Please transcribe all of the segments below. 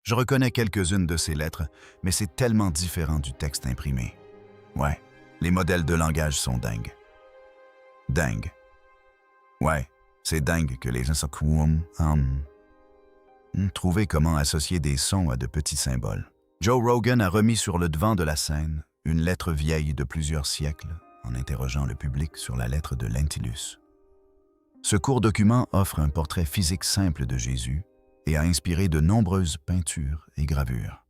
Je reconnais quelques-unes de ces lettres, mais c'est tellement différent du texte imprimé. Ouais, les modèles de langage sont dingues. Dingue. Ouais, c'est dingue que les gens trouver comment associer des sons à de petits symboles. Joe Rogan a remis sur le devant de la scène une lettre vieille de plusieurs siècles en interrogeant le public sur la lettre de Lentulus. Ce court document offre un portrait physique simple de Jésus et a inspiré de nombreuses peintures et gravures.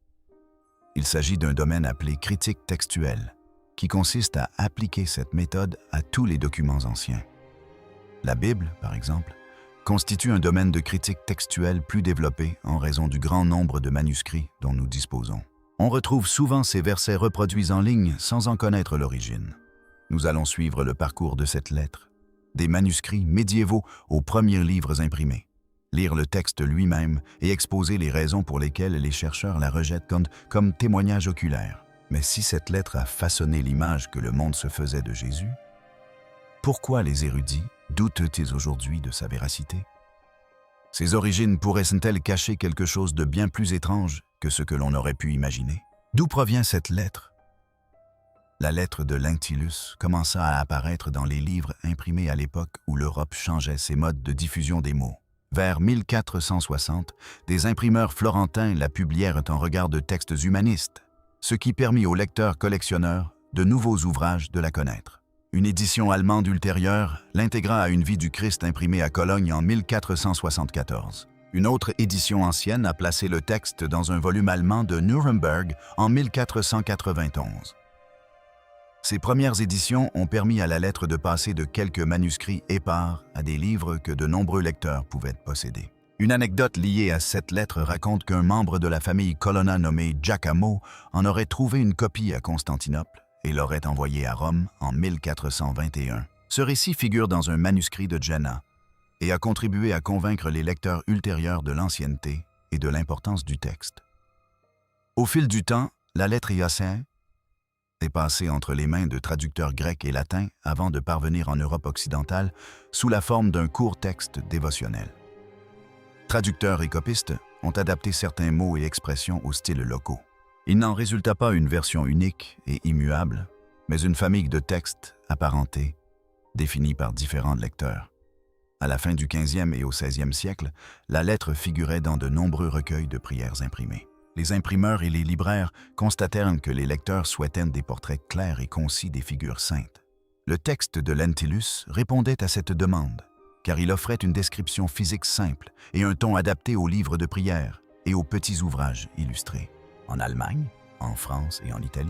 Il s'agit d'un domaine appelé critique textuelle, qui consiste à appliquer cette méthode à tous les documents anciens. La Bible, par exemple, constitue un domaine de critique textuelle plus développé en raison du grand nombre de manuscrits dont nous disposons. On retrouve souvent ces versets reproduits en ligne sans en connaître l'origine. Nous allons suivre le parcours de cette lettre, des manuscrits médiévaux aux premiers livres imprimés, lire le texte lui-même et exposer les raisons pour lesquelles les chercheurs la rejettent comme témoignage oculaire. Mais si cette lettre a façonné l'image que le monde se faisait de Jésus, pourquoi les érudits doutent-ils aujourd'hui de sa véracité? Ses origines pourraient-elles cacher quelque chose de bien plus étrange que ce que l'on aurait pu imaginer? D'où provient cette lettre? La lettre de Lentulus commença à apparaître dans les livres imprimés à l'époque où l'Europe changeait ses modes de diffusion des mots. Vers 1460, des imprimeurs florentins la publièrent en regard de textes humanistes, ce qui permit aux lecteurs collectionneurs de nouveaux ouvrages de la connaître. Une édition allemande ultérieure l'intégra à une vie du Christ imprimée à Cologne en 1474. Une autre édition ancienne a placé le texte dans un volume allemand de Nuremberg en 1491. Ces premières éditions ont permis à la lettre de passer de quelques manuscrits épars à des livres que de nombreux lecteurs pouvaient posséder. Une anecdote liée à cette lettre raconte qu'un membre de la famille Colonna nommé Giacomo en aurait trouvé une copie à Constantinople et l'aurait envoyée à Rome en 1421. Ce récit figure dans un manuscrit de Jena et a contribué à convaincre les lecteurs ultérieurs de l'ancienneté et de l'importance du texte. Au fil du temps, la lettre Iacinthe est passée entre les mains de traducteurs grecs et latins avant de parvenir en Europe occidentale sous la forme d'un court texte dévotionnel. Traducteurs et copistes ont adapté certains mots et expressions aux styles locaux. Il n'en résulta pas une version unique et immuable, mais une famille de textes apparentés, définis par différents lecteurs. À la fin du XVe et au XVIe siècle, la lettre figurait dans de nombreux recueils de prières imprimés. Les imprimeurs et les libraires constatèrent que les lecteurs souhaitaient des portraits clairs et concis des figures saintes. Le texte de Lentulus répondait à cette demande, car il offrait une description physique simple et un ton adapté aux livres de prière et aux petits ouvrages illustrés. En Allemagne, en France et en Italie,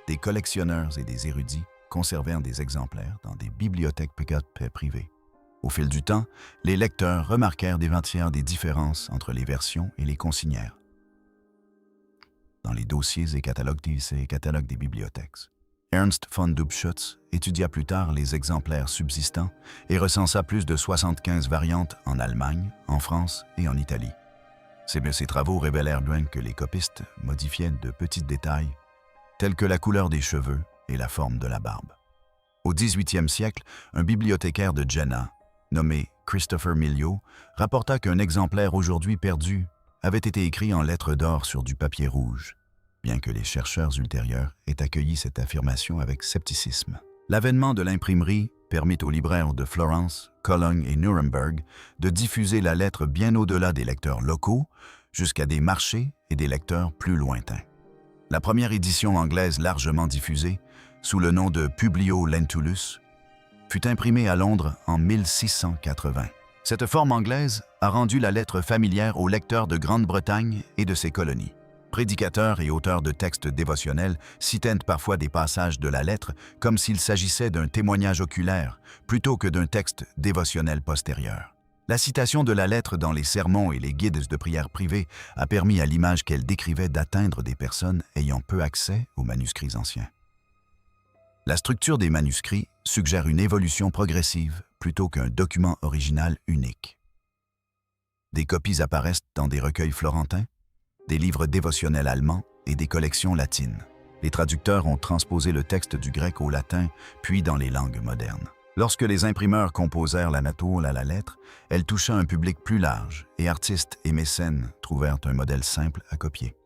des collectionneurs et des érudits conservèrent des exemplaires dans des bibliothèques privées. Au fil du temps, les lecteurs remarquèrent des différences entre les versions et les consignèrent dans les dossiers et catalogues des bibliothèques. Ernst von Dubschutz étudia plus tard les exemplaires subsistants et recensa plus de 75 variantes en Allemagne, en France et en Italie. Ces travaux révélèrent bien que les copistes modifiaient de petits détails, tels que la couleur des cheveux et la forme de la barbe. Au XVIIIe siècle, un bibliothécaire de Jena, nommé Christopher Miliau, rapporta qu'un exemplaire aujourd'hui perdu avait été écrit en lettres d'or sur du papier rouge, bien que les chercheurs ultérieurs aient accueilli cette affirmation avec scepticisme. L'avènement de l'imprimerie permit aux libraires de Florence, Cologne et Nuremberg de diffuser la lettre bien au-delà des lecteurs locaux, jusqu'à des marchés et des lecteurs plus lointains. La première édition anglaise largement diffusée, sous le nom de Publio Lentulus, fut imprimée à Londres en 1680. Cette forme anglaise a rendu la lettre familière aux lecteurs de Grande-Bretagne et de ses colonies. Prédicateurs et auteurs de textes dévotionnels citaient parfois des passages de la lettre comme s'il s'agissait d'un témoignage oculaire plutôt que d'un texte dévotionnel postérieur. La citation de la lettre dans les sermons et les guides de prière privés a permis à l'image qu'elle décrivait d'atteindre des personnes ayant peu accès aux manuscrits anciens. La structure des manuscrits suggère une évolution progressive plutôt qu'un document original unique. Des copies apparaissent dans des recueils florentins, des livres dévotionnels allemands et des collections latines. Les traducteurs ont transposé le texte du grec au latin, puis dans les langues modernes. Lorsque les imprimeurs composèrent l'anatole à la lettre, elle toucha un public plus large et artistes et mécènes trouvèrent un modèle simple à copier.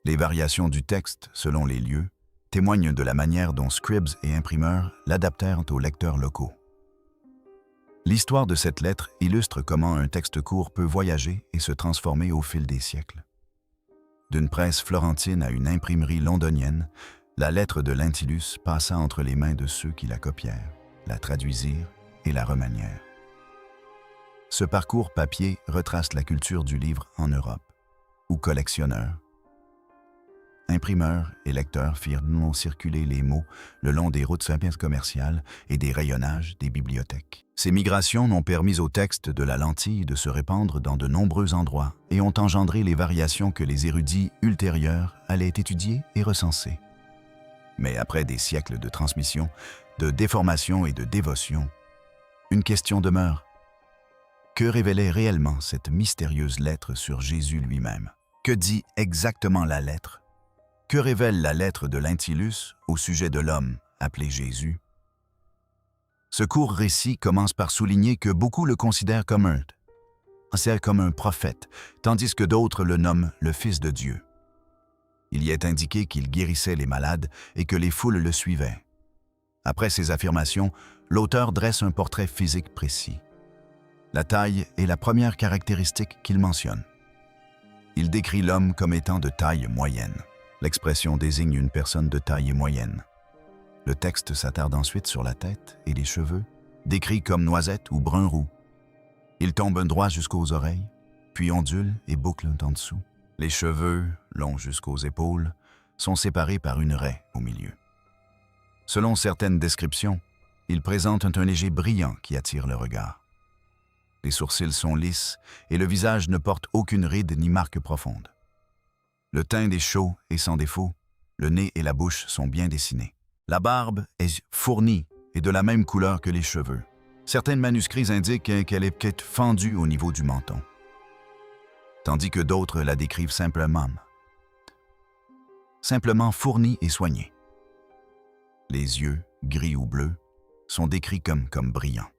Les variations du texte, selon les lieux, témoignent de la manière dont scribes et imprimeurs l'adaptèrent aux lecteurs locaux. L'histoire de cette lettre illustre comment un texte court peut voyager et se transformer au fil des siècles. D'une presse florentine à une imprimerie londonienne, la lettre de Lentulus passa entre les mains de ceux qui la copièrent, la traduisirent et la remanièrent. Ce parcours papier retrace la culture du livre en Europe, où collectionneurs, imprimeurs et lecteurs firent circuler les mots le long des routes commerciales et des rayonnages des bibliothèques. Ces migrations ont permis au texte de la lentille de se répandre dans de nombreux endroits et ont engendré les variations que les érudits ultérieurs allaient étudier et recenser. Mais après des siècles de transmission, de déformation et de dévotion, une question demeure. Que révélait réellement cette mystérieuse lettre sur Jésus lui-même? Que dit exactement la lettre? Que révèle la lettre de Lentulus au sujet de l'homme appelé Jésus? Ce court récit commence par souligner que beaucoup le considèrent comme un prophète, tandis que d'autres le nomment le Fils de Dieu. Il y est indiqué qu'il guérissait les malades et que les foules le suivaient. Après ces affirmations, l'auteur dresse un portrait physique précis. La taille est la première caractéristique qu'il mentionne. Il décrit l'homme comme étant de taille moyenne. L'expression désigne une personne de taille moyenne. Le texte s'attarde ensuite sur la tête et les cheveux, décrits comme noisettes ou brun roux. Ils tombent droit jusqu'aux oreilles, puis ondulent et bouclent en dessous. Les cheveux, longs jusqu'aux épaules, sont séparés par une raie au milieu. Selon certaines descriptions, ils présentent un léger brillant qui attire le regard. Les sourcils sont lisses et le visage ne porte aucune ride ni marque profonde. Le teint est chaud et sans défaut, le nez et la bouche sont bien dessinés. La barbe est fournie et de la même couleur que les cheveux. Certains manuscrits indiquent qu'elle est peut-être fendue au niveau du menton, tandis que d'autres la décrivent simplement fournie et soignée. Les yeux, gris ou bleus, sont décrits comme brillants.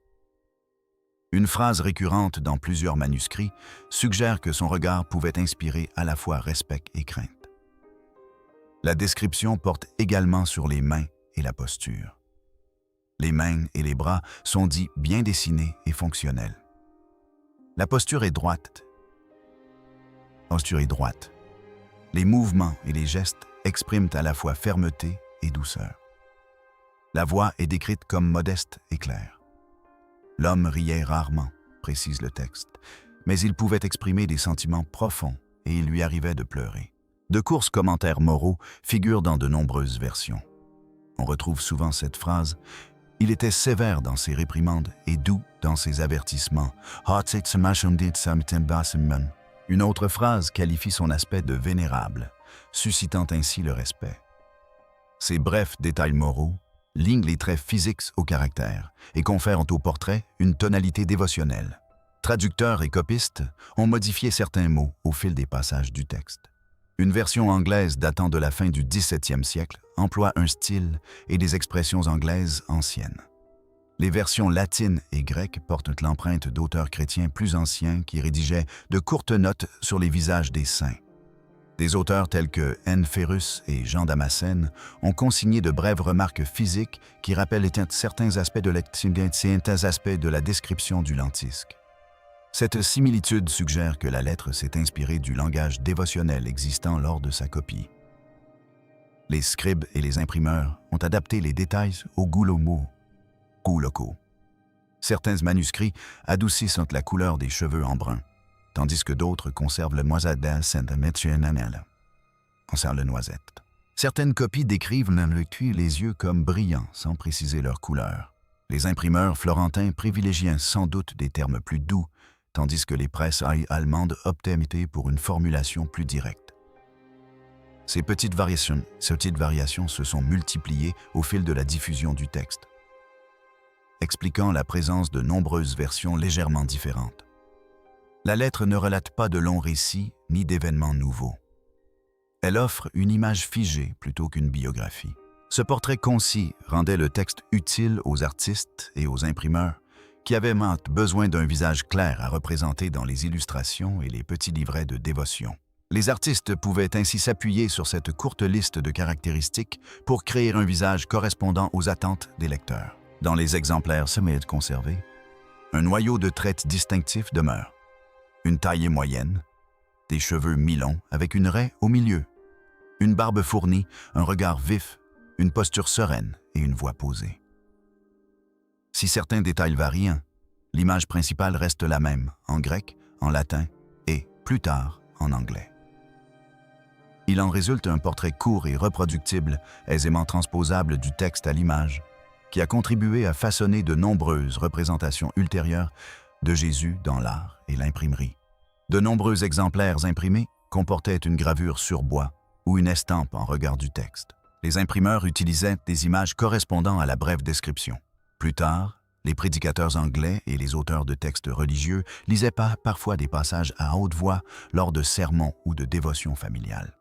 Une phrase récurrente dans plusieurs manuscrits suggère que son regard pouvait inspirer à la fois respect et crainte. La description porte également sur les mains et la posture. Les mains et les bras sont dits bien dessinés et fonctionnels. La posture est droite. Les mouvements et les gestes expriment à la fois fermeté et douceur. La voix est décrite comme modeste et claire. L'homme riait rarement, précise le texte, mais il pouvait exprimer des sentiments profonds et il lui arrivait de pleurer. De courts commentaires moraux figurent dans de nombreuses versions. On retrouve souvent cette phrase « Il était sévère dans ses réprimandes et doux dans ses avertissements. » Une autre phrase qualifie son aspect de vénérable, suscitant ainsi le respect. Ces brefs détails moraux lignent les traits physiques au caractère et confèrent au portrait une tonalité dévotionnelle. Traducteurs et copistes ont modifié certains mots au fil des passages du texte. Une version anglaise datant de la fin du XVIIe siècle emploie un style et des expressions anglaises anciennes. Les versions latines et grecques portent l'empreinte d'auteurs chrétiens plus anciens qui rédigeaient de courtes notes sur les visages des saints. Des auteurs tels que N. Ferrus et Jean Damascène ont consigné de brèves remarques physiques qui rappellent certains aspects de la description du lentisque. Cette similitude suggère que la lettre s'est inspirée du langage dévotionnel existant lors de sa copie. Les scribes et les imprimeurs ont adapté les détails aux goûts locaux. Certains manuscrits adoucissent la couleur des cheveux en brun, tandis que d'autres conservent le noisette. Certaines copies décrivent les yeux comme brillants sans préciser leur couleur. Les imprimeurs florentins privilégiaient sans doute des termes plus doux, tandis que les presses allemandes optaient pour une formulation plus directe. Ces petites variations se sont multipliées au fil de la diffusion du texte, expliquant la présence de nombreuses versions légèrement différentes. La lettre ne relate pas de longs récits ni d'événements nouveaux. Elle offre une image figée plutôt qu'une biographie. Ce portrait concis rendait le texte utile aux artistes et aux imprimeurs qui avaient besoin d'un visage clair à représenter dans les illustrations et les petits livrets de dévotion. Les artistes pouvaient ainsi s'appuyer sur cette courte liste de caractéristiques pour créer un visage correspondant aux attentes des lecteurs. Dans les exemplaires semi-conservés, un noyau de traits distinctifs demeure. Une taille moyenne, des cheveux mi-longs avec une raie au milieu, une barbe fournie, un regard vif, une posture sereine et une voix posée. Si certains détails varient, l'image principale reste la même, en grec, en latin et, plus tard, en anglais. Il en résulte un portrait court et reproductible, aisément transposable du texte à l'image, qui a contribué à façonner de nombreuses représentations ultérieures de Jésus dans l'art et l'imprimerie. De nombreux exemplaires imprimés comportaient une gravure sur bois ou une estampe en regard du texte. Les imprimeurs utilisaient des images correspondant à la brève description. Plus tard, les prédicateurs anglais et les auteurs de textes religieux lisaient parfois des passages à haute voix lors de sermons ou de dévotions familiales.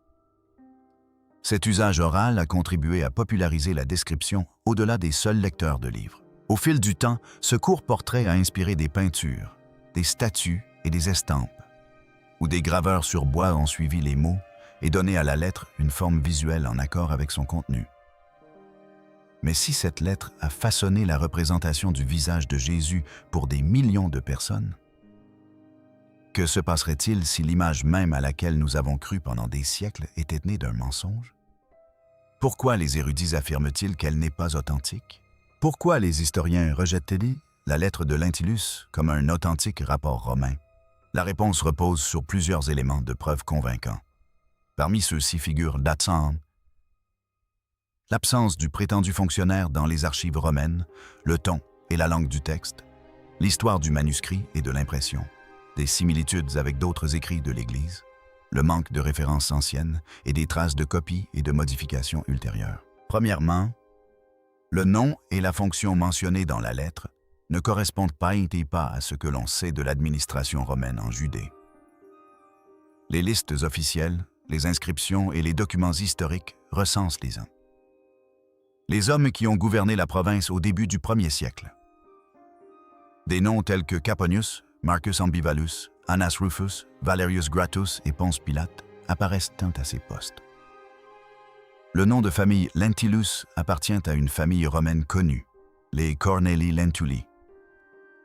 Cet usage oral a contribué à populariser la description au-delà des seuls lecteurs de livres. Au fil du temps, ce court portrait a inspiré des peintures, des statues et des estampes, où des graveurs sur bois ont suivi les mots et donné à la lettre une forme visuelle en accord avec son contenu. Mais si cette lettre a façonné la représentation du visage de Jésus pour des millions de personnes, que se passerait-il si l'image même à laquelle nous avons cru pendant des siècles était née d'un mensonge? Pourquoi les érudits affirment-ils qu'elle n'est pas authentique? Pourquoi les historiens rejettent-ils la lettre de Lentulus comme un authentique rapport romain? La réponse repose sur plusieurs éléments de preuve convaincants. Parmi ceux-ci figurent l'absence du prétendu fonctionnaire dans les archives romaines, le ton et la langue du texte, l'histoire du manuscrit et de l'impression, des similitudes avec d'autres écrits de l'Église, le manque de références anciennes et des traces de copies et de modifications ultérieures. Premièrement, le nom et la fonction mentionnés dans la lettre ne correspondent pas à ce que l'on sait de l'administration romaine en Judée. Les listes officielles, les inscriptions et les documents historiques recensent les uns. Les hommes qui ont gouverné la province au début du 1er siècle. Des noms tels que Caponius, Marcus Ambivallus, Annas Rufus, Valerius Gratus et Ponce Pilate apparaissent à ces postes. Le nom de famille Lentulus appartient à une famille romaine connue, les Cornelii Lentuli.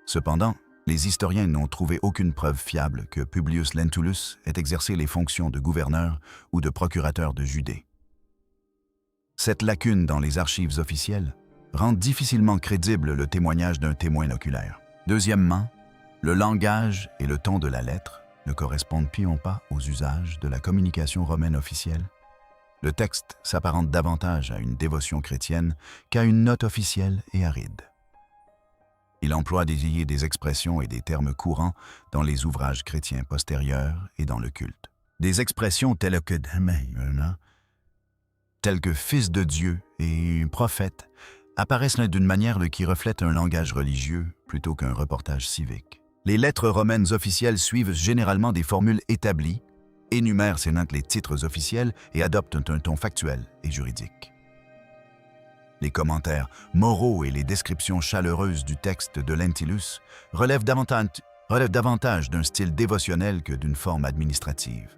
Cependant, les historiens n'ont trouvé aucune preuve fiable que Publius Lentulus ait exercé les fonctions de gouverneur ou de procurateur de Judée. Cette lacune dans les archives officielles rend difficilement crédible le témoignage d'un témoin oculaire. Deuxièmement, le langage et le ton de la lettre ne correspondent pas aux usages de la communication romaine officielle. Le texte s'apparente davantage à une dévotion chrétienne qu'à une note officielle et aride. Il emploie des expressions et des termes courants dans les ouvrages chrétiens postérieurs et dans le culte. Des expressions telles que fils de Dieu et prophète apparaissent d'une manière qui reflète un langage religieux plutôt qu'un reportage civique. Les lettres romaines officielles suivent généralement des formules établies, énumèrent les titres officiels et adoptent un ton factuel et juridique. Les commentaires moraux et les descriptions chaleureuses du texte de Lentulus relèvent davantage d'un style dévotionnel que d'une forme administrative.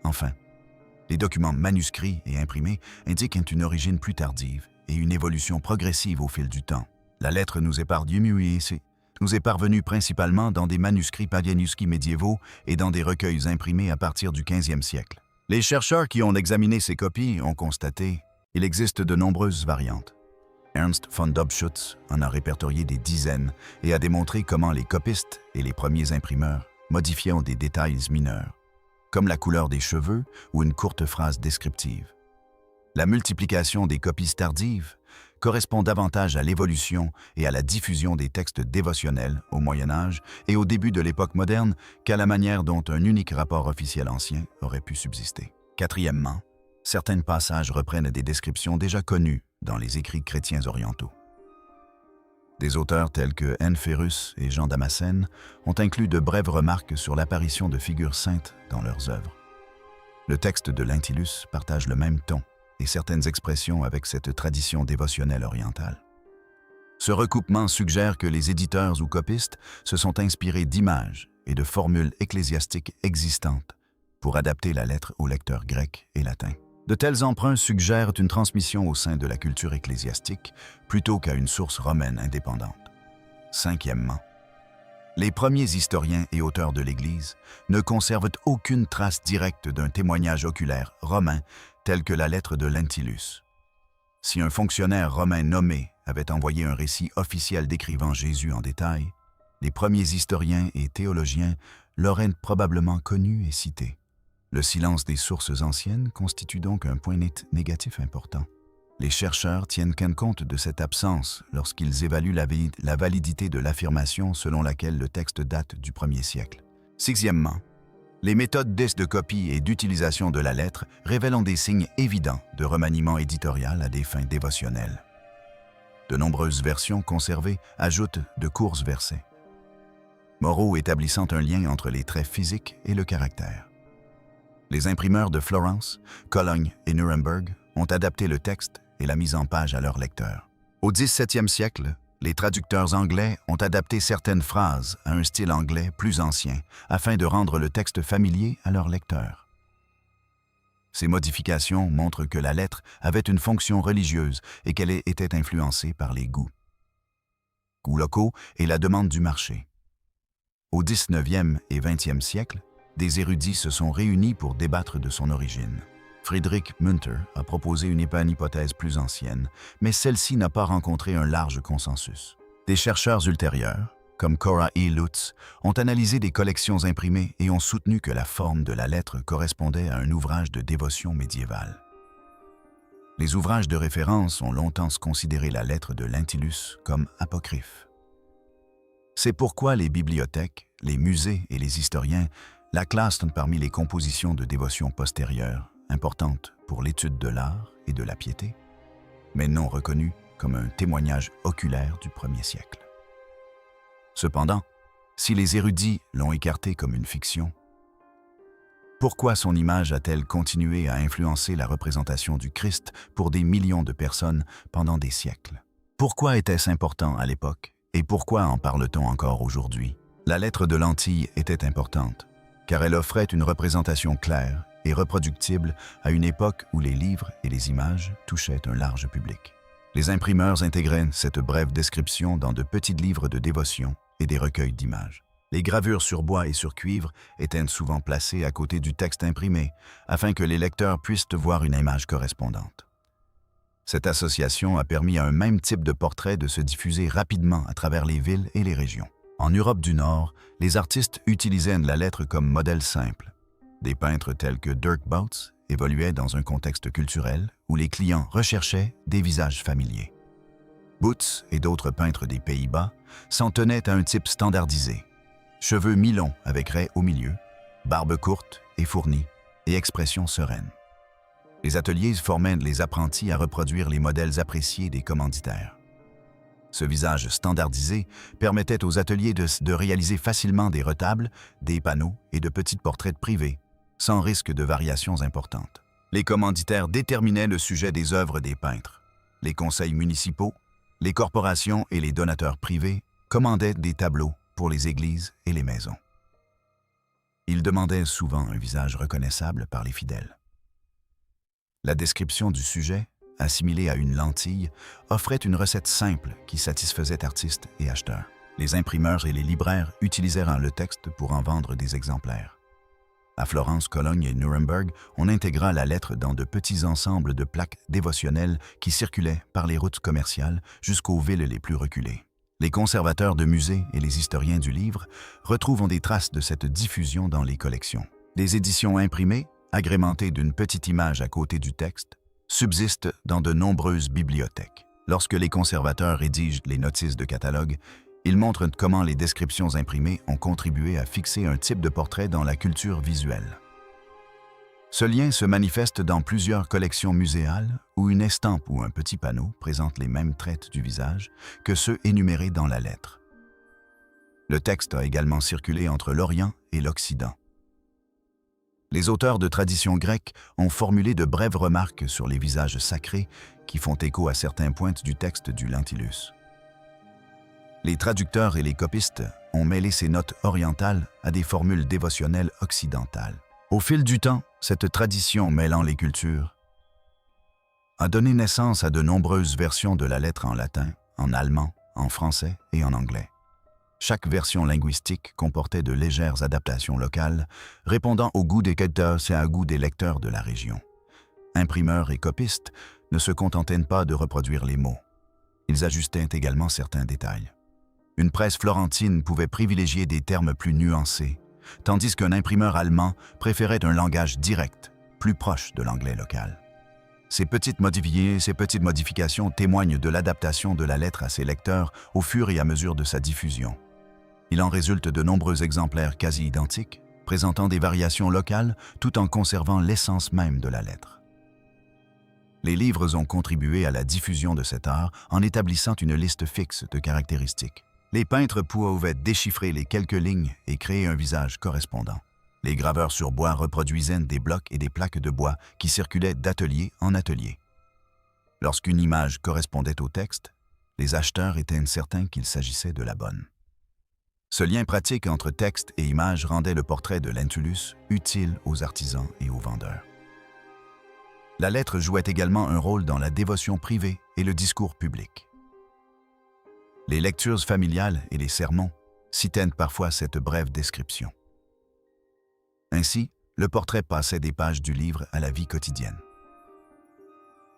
Enfin, les documents manuscrits et imprimés indiquent une origine plus tardive et une évolution progressive au fil du temps. La lettre nous est parvenue principalement dans des manuscrits paganisques médiévaux et dans des recueils imprimés à partir du 15e siècle. Les chercheurs qui ont examiné ces copies ont constaté qu'il existe de nombreuses variantes. Ernst von Dobschutz en a répertorié des dizaines et a démontré comment les copistes et les premiers imprimeurs modifiaient des détails mineurs, comme la couleur des cheveux ou une courte phrase descriptive. La multiplication des copies tardives correspond davantage à l'évolution et à la diffusion des textes dévotionnels au Moyen Âge et au début de l'époque moderne qu'à la manière dont un unique rapport officiel ancien aurait pu subsister. Quatrièmement, certains passages reprennent des descriptions déjà connues dans les écrits chrétiens orientaux. Des auteurs tels que Enferus et Jean Damascène ont inclus de brèves remarques sur l'apparition de figures saintes dans leurs œuvres. Le texte de Lentulus partage le même ton, et certaines expressions avec cette tradition dévotionnelle orientale. Ce recoupement suggère que les éditeurs ou copistes se sont inspirés d'images et de formules ecclésiastiques existantes pour adapter la lettre aux lecteurs grecs et latins. De tels emprunts suggèrent une transmission au sein de la culture ecclésiastique plutôt qu'à une source romaine indépendante. Cinquièmement, les premiers historiens et auteurs de l'Église ne conservent aucune trace directe d'un témoignage oculaire romain tel que la lettre de Lentulus. Si un fonctionnaire romain nommé avait envoyé un récit officiel décrivant Jésus en détail, les premiers historiens et théologiens l'auraient probablement connu et cité. Le silence des sources anciennes constitue donc un point négatif important. Les chercheurs tiennent compte de cette absence lorsqu'ils évaluent la validité de l'affirmation selon laquelle le texte date du 1er siècle. Sixièmement, les méthodes de copie et d'utilisation de la lettre révèlent des signes évidents de remaniement éditorial à des fins dévotionnelles. De nombreuses versions conservées ajoutent de courts versets, moraux établissant un lien entre les traits physiques et le caractère. Les imprimeurs de Florence, Cologne et Nuremberg ont adapté le texte et la mise en page à leurs lecteurs. Au XVIIe siècle, les traducteurs anglais ont adapté certaines phrases à un style anglais plus ancien afin de rendre le texte familier à leurs lecteurs. Ces modifications montrent que la lettre avait une fonction religieuse et qu'elle était influencée par les goûts locaux et la demande du marché. Au XIXe et XXe siècle, des érudits se sont réunis pour débattre de son origine. Friedrich Münter a proposé une hypothèse plus ancienne, mais celle-ci n'a pas rencontré un large consensus. Des chercheurs ultérieurs, comme Cora E. Lutz, ont analysé des collections imprimées et ont soutenu que la forme de la lettre correspondait à un ouvrage de dévotion médiévale. Les ouvrages de référence ont longtemps considéré la lettre de Lentulus comme apocryphe. C'est pourquoi les bibliothèques, les musées et les historiens la classent parmi les compositions de dévotion postérieures, importantes pour l'étude de l'art et de la piété, mais non reconnues comme un témoignage oculaire du 1er siècle. Cependant, si les érudits l'ont écartée comme une fiction, pourquoi son image a-t-elle continué à influencer la représentation du Christ pour des millions de personnes pendant des siècles? Pourquoi était-ce important à l'époque et pourquoi en parle-t-on encore aujourd'hui? La lettre de lentille était importante, car elle offrait une représentation claire et reproductible à une époque où les livres et les images touchaient un large public. Les imprimeurs intégraient cette brève description dans de petits livres de dévotion et des recueils d'images. Les gravures sur bois et sur cuivre étaient souvent placées à côté du texte imprimé, afin que les lecteurs puissent voir une image correspondante. Cette association a permis à un même type de portrait de se diffuser rapidement à travers les villes et les régions. En Europe du Nord, les artistes utilisaient la lettre comme modèle simple. Des peintres tels que Dirk Bouts évoluaient dans un contexte culturel où les clients recherchaient des visages familiers. Bouts et d'autres peintres des Pays-Bas s'en tenaient à un type standardisé. Cheveux mi-longs avec raies au milieu, barbe courte et fournie, et expression sereine. Les ateliers formaient les apprentis à reproduire les modèles appréciés des commanditaires. Ce visage standardisé permettait aux ateliers de réaliser facilement des retables, des panneaux et de petits portraits privés, sans risque de variations importantes. Les commanditaires déterminaient le sujet des œuvres des peintres. Les conseils municipaux, les corporations et les donateurs privés commandaient des tableaux pour les églises et les maisons. Ils demandaient souvent un visage reconnaissable par les fidèles. La description du sujet, assimilée à une lentille, offrait une recette simple qui satisfaisait artistes et acheteurs. Les imprimeurs et les libraires utilisèrent le texte pour en vendre des exemplaires. À Florence, Cologne et Nuremberg, on intégra la lettre dans de petits ensembles de plaques dévotionnelles qui circulaient par les routes commerciales jusqu'aux villes les plus reculées. Les conservateurs de musées et les historiens du livre retrouvent des traces de cette diffusion dans les collections. Des éditions imprimées, agrémentées d'une petite image à côté du texte, subsistent dans de nombreuses bibliothèques. Lorsque les conservateurs rédigent les notices de catalogue, ils montrent comment les descriptions imprimées ont contribué à fixer un type de portrait dans la culture visuelle. Ce lien se manifeste dans plusieurs collections muséales où une estampe ou un petit panneau présente les mêmes traits du visage que ceux énumérés dans la lettre. Le texte a également circulé entre l'Orient et l'Occident. Les auteurs de tradition grecque ont formulé de brèves remarques sur les visages sacrés qui font écho à certains points du texte du Lentulus. Les traducteurs et les copistes ont mêlé ces notes orientales à des formules dévotionnelles occidentales. Au fil du temps, cette tradition mêlant les cultures a donné naissance à de nombreuses versions de la lettre en latin, en allemand, en français et en anglais. Chaque version linguistique comportait de légères adaptations locales, répondant au goût des lecteurs et au goût des lecteurs de la région. Imprimeurs et copistes ne se contentaient pas de reproduire les mots. Ils ajustaient également certains détails. Une presse florentine pouvait privilégier des termes plus nuancés, tandis qu'un imprimeur allemand préférait un langage direct, plus proche de l'anglais local. Ces petites modifications témoignent de l'adaptation de la lettre à ses lecteurs au fur et à mesure de sa diffusion. Il en résulte de nombreux exemplaires quasi identiques, présentant des variations locales tout en conservant l'essence même de la lettre. Les livres ont contribué à la diffusion de cet art en établissant une liste fixe de caractéristiques. Les peintres pouvaient déchiffrer les quelques lignes et créer un visage correspondant. Les graveurs sur bois reproduisaient des blocs et des plaques de bois qui circulaient d'atelier en atelier. Lorsqu'une image correspondait au texte, les acheteurs étaient certains qu'il s'agissait de la bonne. Ce lien pratique entre texte et image rendait le portrait de Lentulus utile aux artisans et aux vendeurs. La lettre jouait également un rôle dans la dévotion privée et le discours public. Les lectures familiales et les sermons citaient parfois cette brève description. Ainsi, le portrait passait des pages du livre à la vie quotidienne.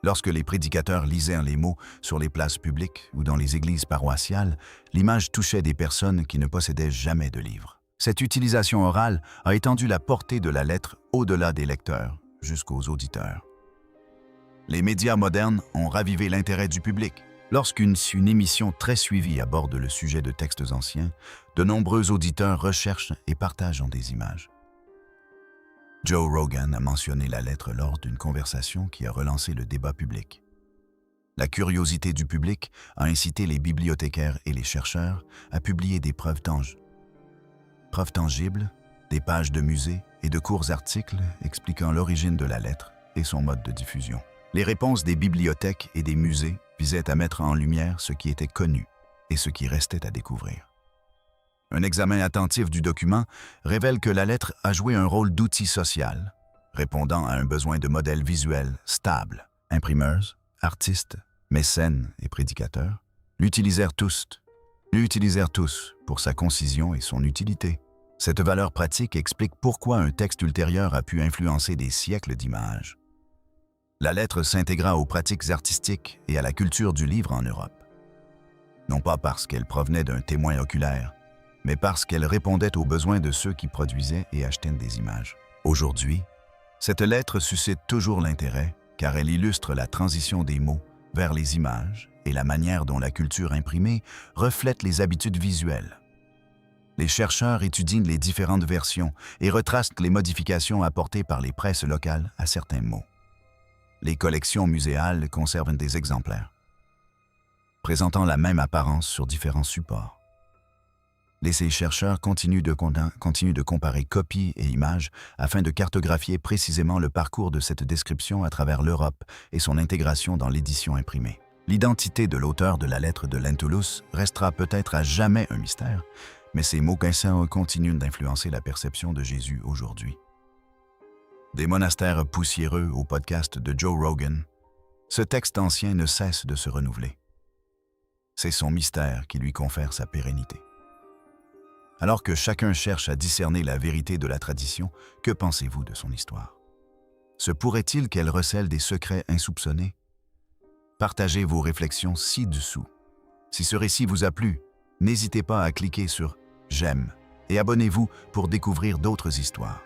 Lorsque les prédicateurs lisaient les mots sur les places publiques ou dans les églises paroissiales, l'image touchait des personnes qui ne possédaient jamais de livre. Cette utilisation orale a étendu la portée de la lettre au-delà des lecteurs, jusqu'aux auditeurs. Les médias modernes ont ravivé l'intérêt du public. Lorsqu'une émission très suivie aborde le sujet de textes anciens, de nombreux auditeurs recherchent et partagent des images. Joe Rogan a mentionné la lettre lors d'une conversation qui a relancé le débat public. La curiosité du public a incité les bibliothécaires et les chercheurs à publier des preuves tangibles, des pages de musées et de courts articles expliquant l'origine de la lettre et son mode de diffusion. Les réponses des bibliothèques et des musées visaient à mettre en lumière ce qui était connu et ce qui restait à découvrir. Un examen attentif du document révèle que la lettre a joué un rôle d'outil social, répondant à un besoin de modèles visuels stables. Imprimeurs, artistes, mécènes et prédicateurs l'utilisèrent tous pour sa concision et son utilité. Cette valeur pratique explique pourquoi un texte ultérieur a pu influencer des siècles d'images. La lettre s'intégra aux pratiques artistiques et à la culture du livre en Europe. Non pas parce qu'elle provenait d'un témoin oculaire, mais parce qu'elle répondait aux besoins de ceux qui produisaient et achetaient des images. Aujourd'hui, cette lettre suscite toujours l'intérêt car elle illustre la transition des mots vers les images et la manière dont la culture imprimée reflète les habitudes visuelles. Les chercheurs étudient les différentes versions et retracent les modifications apportées par les presses locales à certains mots. Les collections muséales conservent des exemplaires, présentant la même apparence sur différents supports. Ces chercheurs continuent de comparer copies et images afin de cartographier précisément le parcours de cette description à travers l'Europe et son intégration dans l'édition imprimée. L'identité de l'auteur de la lettre de Lentulus restera peut-être à jamais un mystère, mais ces mots continuent d'influencer la perception de Jésus aujourd'hui. Des monastères poussiéreux au podcast de Joe Rogan, ce texte ancien ne cesse de se renouveler. C'est son mystère qui lui confère sa pérennité. Alors que chacun cherche à discerner la vérité de la tradition, que pensez-vous de son histoire? Se pourrait-il qu'elle recèle des secrets insoupçonnés? Partagez vos réflexions ci-dessous. Si ce récit vous a plu, n'hésitez pas à cliquer sur « J'aime » et abonnez-vous pour découvrir d'autres histoires.